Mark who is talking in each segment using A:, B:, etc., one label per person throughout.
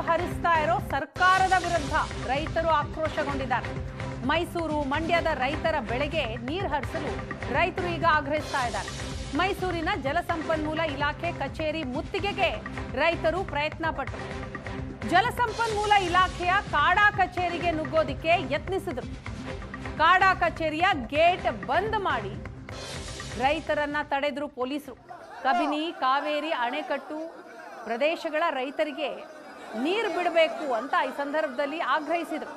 A: ಹರಿಸ್ತಾ ಇರೋ ಸರ್ಕಾರದ ವಿರುದ್ಧ ರೈತರು ಆಕ್ರೋಶಗೊಂಡಿದ್ದಾರೆ. ಮೈಸೂರು ಮಂಡ್ಯದ ರೈತರ ಬೆಳೆಗೆ ನೀರು ಹರಿಸಲು ರೈತರು ಈಗ ಆಗ್ರಹಿಸ್ತಾ ಇದ್ದಾರೆ. ಮೈಸೂರಿನ ಜಲಸಂಪನ್ಮೂಲ ಇಲಾಖೆ ಕಚೇರಿ ಮುತ್ತಿಗೆಗೆ ರೈತರು ಪ್ರಯತ್ನ ಪಟ್ಟರು. ಜಲಸಂಪನ್ಮೂಲ ಇಲಾಖೆಯ ಕಾಡಾ ಕಚೇರಿಗೆ ನುಗ್ಗೋದಿಕ್ಕೆ ಯತ್ನಿಸಿದ್ರು. ಕಾಡಾ ಕಚೇರಿಯ ಗೇಟ್ ಬಂದ್ ಮಾಡಿ ರೈತರನ್ನ ತಡೆದ್ರು ಪೊಲೀಸರು. ಕಬಿನಿ, ಕಾವೇರಿ ಅಣೆಕಟ್ಟು ಪ್ರದೇಶಗಳ ರೈತರಿಗೆ ನೀರು ಬಿಡಬೇಕು ಅಂತ ಈ ಸಂದರ್ಭದಲ್ಲಿ ಆಗ್ರಹಿಸಿದರು.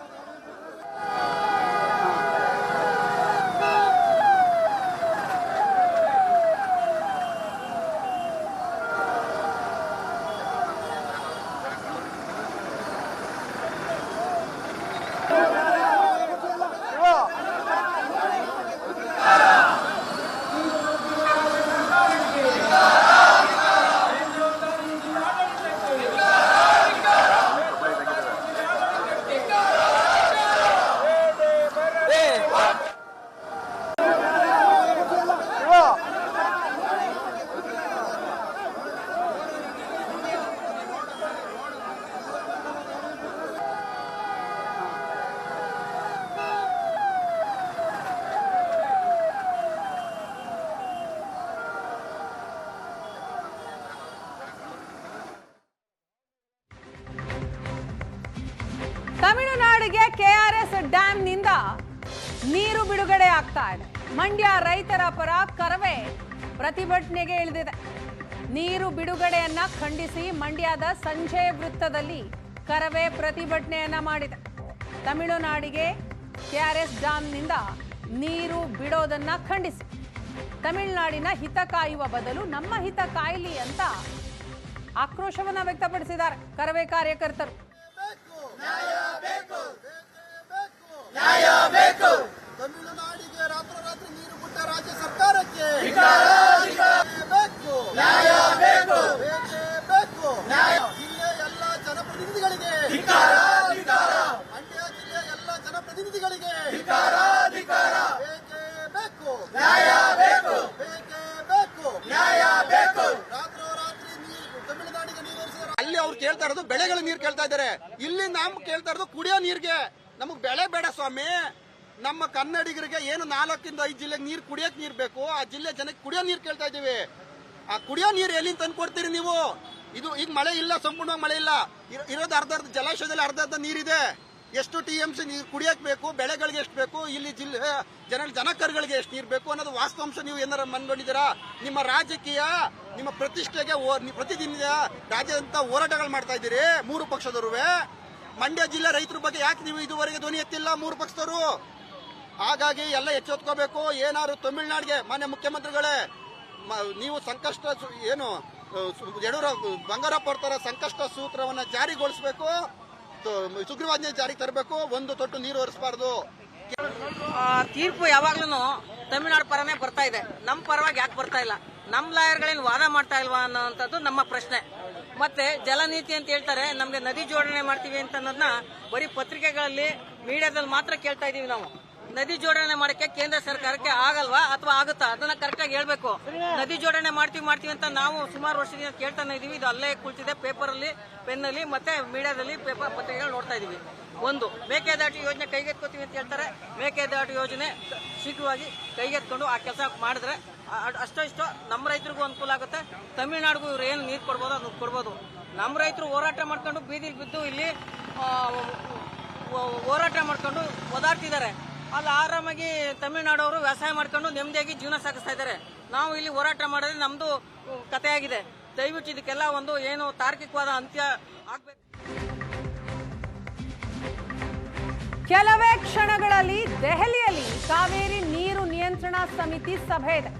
A: ತಮಿಳುನಾಡಿಗೆ ಕೆಆರ್ಎಸ್ ಡ್ಯಾಂನಿಂದ ನೀರು ಬಿಡುಗಡೆ ಆಗ್ತಾ ಇದೆ. ಮಂಡ್ಯ ರೈತರ ಪರ ಕರವೇ ಪ್ರತಿಭಟನೆಗೆ ಇಳಿದಿದೆ. ನೀರು ಬಿಡುಗಡೆಯನ್ನ ಖಂಡಿಸಿ ಮಂಡ್ಯದ ಸಂಜೆ ವೃತ್ತದಲ್ಲಿ ಕರವೇ ಪ್ರತಿಭಟನೆಯನ್ನ ಮಾಡಿದೆ. ತಮಿಳುನಾಡಿಗೆ ಕೆಆರ್ಎಸ್ ಡ್ಯಾಂನಿಂದ ನೀರು ಬಿಡೋದನ್ನ ಖಂಡಿಸಿ ತಮಿಳುನಾಡಿನ ಹಿತ ಕಾಯುವ ಬದಲು ನಮ್ಮ ಹಿತ ಕಾಯಲಿ ಅಂತ ಆಕ್ರೋಶವನ್ನ ವ್ಯಕ್ತಪಡಿಸಿದ್ದಾರೆ ಕರವೇ ಕಾರ್ಯಕರ್ತರು.
B: ತಮಿಳುನಾಡಿಗೆ ರಾತ್ರೋರಾತ್ರಿ ನೀರು ಬಿಟ್ಟ ರಾಜ್ಯ ಸರ್ಕಾರಕ್ಕೆ ಜಿಲ್ಲೆಯ ಎಲ್ಲ ಜನಪ್ರತಿನಿಧಿಗಳಿಗೆ, ಮಂಡ್ಯ ಜಿಲ್ಲೆಯ ಎಲ್ಲ ಜನಪ್ರತಿನಿಧಿಗಳಿಗೆ ರಾತ್ರೋರಾತ್ರಿ ತಮಿಳುನಾಡಿಗೆ ನೀರು ಹರಿಸಿದ ಅಲ್ಲಿ ಅವ್ರು ಕೇಳ್ತಾ ಇರೋದು ಬೆಳೆಗಳ ನೀರು ಕೇಳ್ತಾ ಇದ್ದಾರೆ. ಇಲ್ಲಿ ನಾವು ಕೇಳ್ತಾ ಇರೋದು ಕುಡಿಯೋ ನೀರಿಗೆ. ನಮಗ್ ಬೆಳೆ ಬೇಡ ಸ್ವಾಮಿ. ನಮ್ಮ ಕನ್ನಡಿಗರಿಗೆ ಏನು 4 ಇಂದ 5 ಜಿಲ್ಲೆಗೆ ನೀರು ಕುಡಿಯಕ್ ನೀರು ಬೇಕು. ಆ ಜಿಲ್ಲೆ ಜನಕ್ಕೆ ಕುಡಿಯೋ ನೀರು ಕೇಳ್ತಾ ಇದೀವಿ. ಆ ಕುಡಿಯೋ ನೀರು ಎಲ್ಲಿಂದ ತಂದು ಕೊಡ್ತೀರಿ ನೀವು? ಇದು ಈಗ ಮಳೆ ಇಲ್ಲ, ಸಂಪೂರ್ಣವಾಗಿ ಮಳೆ ಇಲ್ಲ. ಇರೋದು ಅರ್ಧ ಜಲಾಶಯದಲ್ಲಿ ಅರ್ಧ ನೀರಿದೆ. ಎಷ್ಟು TMC ನೀರು ಕುಡಿಯಕ್ ಬೇಕು, ಬೆಳೆಗಳಿಗೆ ಎಷ್ಟು ಬೇಕು, ಇಲ್ಲಿ ಜಿಲ್ಲೆ ಜನಕರುಗಳಿಗೆ ಎಷ್ಟು ನೀರು ಬೇಕು ಅನ್ನೋದು ವಾಸ್ತವಾಂಶ ನೀವು ಏನಾರ ಮನ್ಕೊಂಡಿದ್ದೀರಾ? ನಿಮ್ಮ ರಾಜಕೀಯ, ನಿಮ್ಮ ಪ್ರತಿಷ್ಠೆಗೆ ಪ್ರತಿದಿನ ರಾಜ್ಯದಂತ ಹೋರಾಟಗಳು ಮಾಡ್ತಾ ಇದ್ದೀರಿ 3 ಪಕ್ಷದವರುವೆ. ಮಂಡ್ಯ ಜಿಲ್ಲೆ ರೈತರ ಬಗ್ಗೆ ಯಾಕೆ ನೀವು ಇದುವರೆಗೆ ಧ್ವನಿ ಎತ್ತಿಲ್ಲ 3 ಪಕ್ಷದವರು? ಹಾಗಾಗಿ ಎಲ್ಲ ಎಚ್ಚೆತ್ಕೋಬೇಕು. ಏನಾದ್ರು ತಮಿಳುನಾಡಿಗೆ ಮಾನ್ಯ ಮುಖ್ಯಮಂತ್ರಿಗಳೇ, ನೀವು ಸಂಕಷ್ಟ ಏನು ಬಂಗಾರಪ್ಪ ತರ ಸಂಕಷ್ಟ ಸೂತ್ರವನ್ನ ಜಾರಿಗೊಳಿಸಬೇಕು, ಸುಗ್ರೀವಾಜ್ಞೆ ಜಾರಿಗೆ ತರಬೇಕು. ಒಂದು ತೊಟ್ಟು ನೀರು ಹರಿಸಬಾರ್ದು.
C: ತೀರ್ಪು ಯಾವಾಗ್ಲೂ ತಮಿಳುನಾಡು ಪರನೇ ಬರ್ತಾ ಇದೆ. ನಮ್ಮ ಪರವಾಗಿ ಯಾಕೆ ಬರ್ತಾ ಇಲ್ಲ? ನಮ್ಮ ಲಾಯರ್ಗಳೇನು ವಾದ ಮಾಡ್ತಾ ಇಲ್ವಾ ಅನ್ನೋಂಥದ್ದು ನಮ್ಮ ಪ್ರಶ್ನೆ. ಮತ್ತೆ ಜಲನೀತಿ ಅಂತ ಹೇಳ್ತಾರೆ, ನಮ್ಗೆ ನದಿ ಜೋಡಣೆ ಮಾಡ್ತೀವಿ ಅಂತ ಅನ್ನೋದನ್ನ ಬರೀ ಪತ್ರಿಕೆಗಳಲ್ಲಿ, ಮೀಡಿಯಾದಲ್ಲಿ ಮಾತ್ರ ಕೇಳ್ತಾ ಇದೀವಿ ನಾವು. ನದಿ ಜೋಡಣೆ ಮಾಡಕ್ಕೆ ಕೇಂದ್ರ ಸರ್ಕಾರಕ್ಕೆ ಆಗಲ್ವಾ ಅಥವಾ ಆಗುತ್ತಾ? ಅದನ್ನ ಕರೆಕ್ಟ್ ಆಗಿ ಹೇಳ್ಬೇಕು. ನದಿ ಜೋಡಣೆ ಮಾಡ್ತೀವಿ ಅಂತ ನಾವು ಸುಮಾರು ವರ್ಷದಿಂದ ಕೇಳ್ತಾನೆ ಇದೀವಿ. ಇದು ಅಲ್ಲೇ ಕುಳಿತಿದೆ, ಪೇಪರ್ ಅಲ್ಲಿ, ಪೆನ್ನಲ್ಲಿ, ಮತ್ತೆ ಮೀಡಿಯಾದಲ್ಲಿ ಪೇಪರ್ ಪತ್ರಿಕೆಗಳು ನೋಡ್ತಾ ಇದೀವಿ. ಒಂದು ಮೇಕೆದಾಟು ಯೋಜನೆ ಕೈಗೆತ್ಕೋತೀವಿ ಅಂತ ಹೇಳ್ತಾರೆ. ಮೇಕೆದಾಟು ಯೋಜನೆ ಶೀಘ್ರವಾಗಿ ಕೈಗೆತ್ಕೊಂಡು ಆ ಕೆಲಸ ಮಾಡಿದ್ರೆ ಅಷ್ಟೋ ಇಷ್ಟೋ ನಮ್ಮ ರೈತರಿಗೂ ಅನುಕೂಲ ಆಗುತ್ತೆ. ತಮಿಳುನಾಡಿಗೂ ಇವ್ರು ಏನು ನೀರು ಕೊಡ್ಬೋದು ಅದನ್ನ ಕೊಡ್ಬೋದು. ನಮ್ಮ ರೈತರು ಹೋರಾಟ ಮಾಡ್ಕೊಂಡು ಬೀದಿಗೆ ಬಿದ್ದು ಇಲ್ಲಿ ಹೋರಾಟ ಮಾಡ್ಕೊಂಡು ಓದಾಡ್ತಿದ್ದಾರೆ. ಅಲ್ಲಿ ಆರಾಮಾಗಿ ತಮಿಳುನಾಡವರು ವ್ಯವಸಾಯ ಮಾಡ್ಕೊಂಡು ನೆಮ್ಮದಿಯಾಗಿ ಜೀವನ ಸಾಗಿಸ್ತಾ ಇದ್ದಾರೆ. ನಾವು ಇಲ್ಲಿ ಹೋರಾಟ ಮಾಡಿದ್ರೆ ನಮ್ದು ಕಥೆಯಾಗಿದೆ. ದಯವಿಟ್ಟು ಇದಕ್ಕೆಲ್ಲ ಒಂದು ಏನು ತಾರ್ಕಿಕವಾದ ಅಂತ್ಯ ಆಗ್ಬೇಕು.
A: ಕೆಲವೇ ಕ್ಷಣಗಳಲ್ಲಿ ದೆಹಲಿಯಲ್ಲಿ ಕಾವೇರಿ ನೀರು ನಿಯಂತ್ರಣ ಸಮಿತಿ ಸಭೆ ಇದೆ.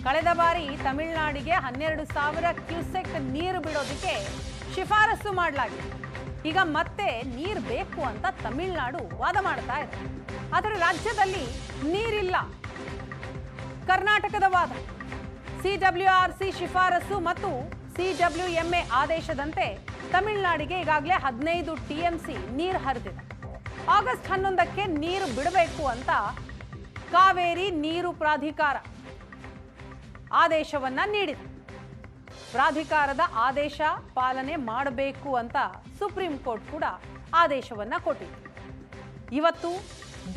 A: ಕಳೆದ ಬಾರಿ ತಮಿಳುನಾಡಿಗೆ 12,000 ಕ್ಯೂಸೆಕ್ ನೀರು ಬಿಡೋದಕ್ಕೆ ಶಿಫಾರಸು ಮಾಡಲಾಗಿದೆ. ಈಗ ಮತ್ತೆ ನೀರು ಬೇಕು ಅಂತ ತಮಿಳುನಾಡು ವಾದ ಮಾಡ್ತಾ ಇದೆ. ಆದರೆ ರಾಜ್ಯದಲ್ಲಿ ನೀರಿಲ್ಲ. ಕರ್ನಾಟಕದ ವಾದ. CWRC ಶಿಫಾರಸು ಮತ್ತು CWMA ಆದೇಶದಂತೆ ತಮಿಳುನಾಡಿಗೆ ಈಗಾಗಲೇ 15 TMC ನೀರು ಹರಿದಿದೆ. ಆಗಸ್ಟ್ 11ಕ್ಕೆ ನೀರು ಬಿಡಬೇಕು ಅಂತ ಕಾವೇರಿ ನೀರು ಪ್ರಾಧಿಕಾರ ಆದೇಶವನ್ನ ನೀಡಿದೆ. ಪ್ರಾಧಿಕಾರದ ಆದೇಶ ಪಾಲನೆ ಮಾಡಬೇಕು ಅಂತ ಸುಪ್ರೀಂ ಕೋರ್ಟ್ ಕೂಡ ಆದೇಶವನ್ನ ಕೊಟ್ಟಿದೆ. ಇವತ್ತು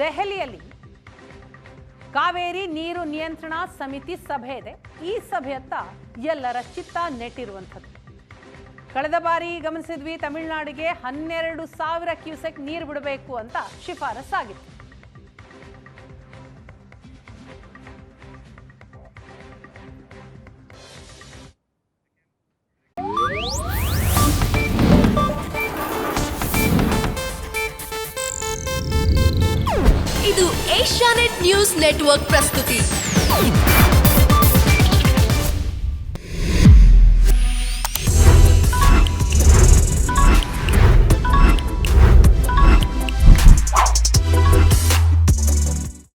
A: ದೆಹಲಿಯಲ್ಲಿ ಕಾವೇರಿ ನೀರು ನಿಯಂತ್ರಣ ಸಮಿತಿ ಸಭೆ ಇದೆ. ಈ ಸಭೆಯತ್ತ ಎಲ್ಲರ ಚಿತ್ತ ನೆಟ್ಟಿರುವಂಥದ್ದು. ಕಳೆದ ಬಾರಿ ಗಮನಿಸಿದ್ವಿ, ತಮಿಳುನಾಡಿಗೆ 12,000 ಕ್ಯೂಸೆಕ್ ನೀರು ಬಿಡಬೇಕು ಅಂತ ಶಿಫಾರಸ್ಸಾಗಿತ್ತು.
D: ಇದು ಏಷ್ಯಾನೆಟ್ ನ್ಯೂಸ್ ನೆಟ್ವರ್ಕ್ ಪ್ರಸ್ತುತಿ.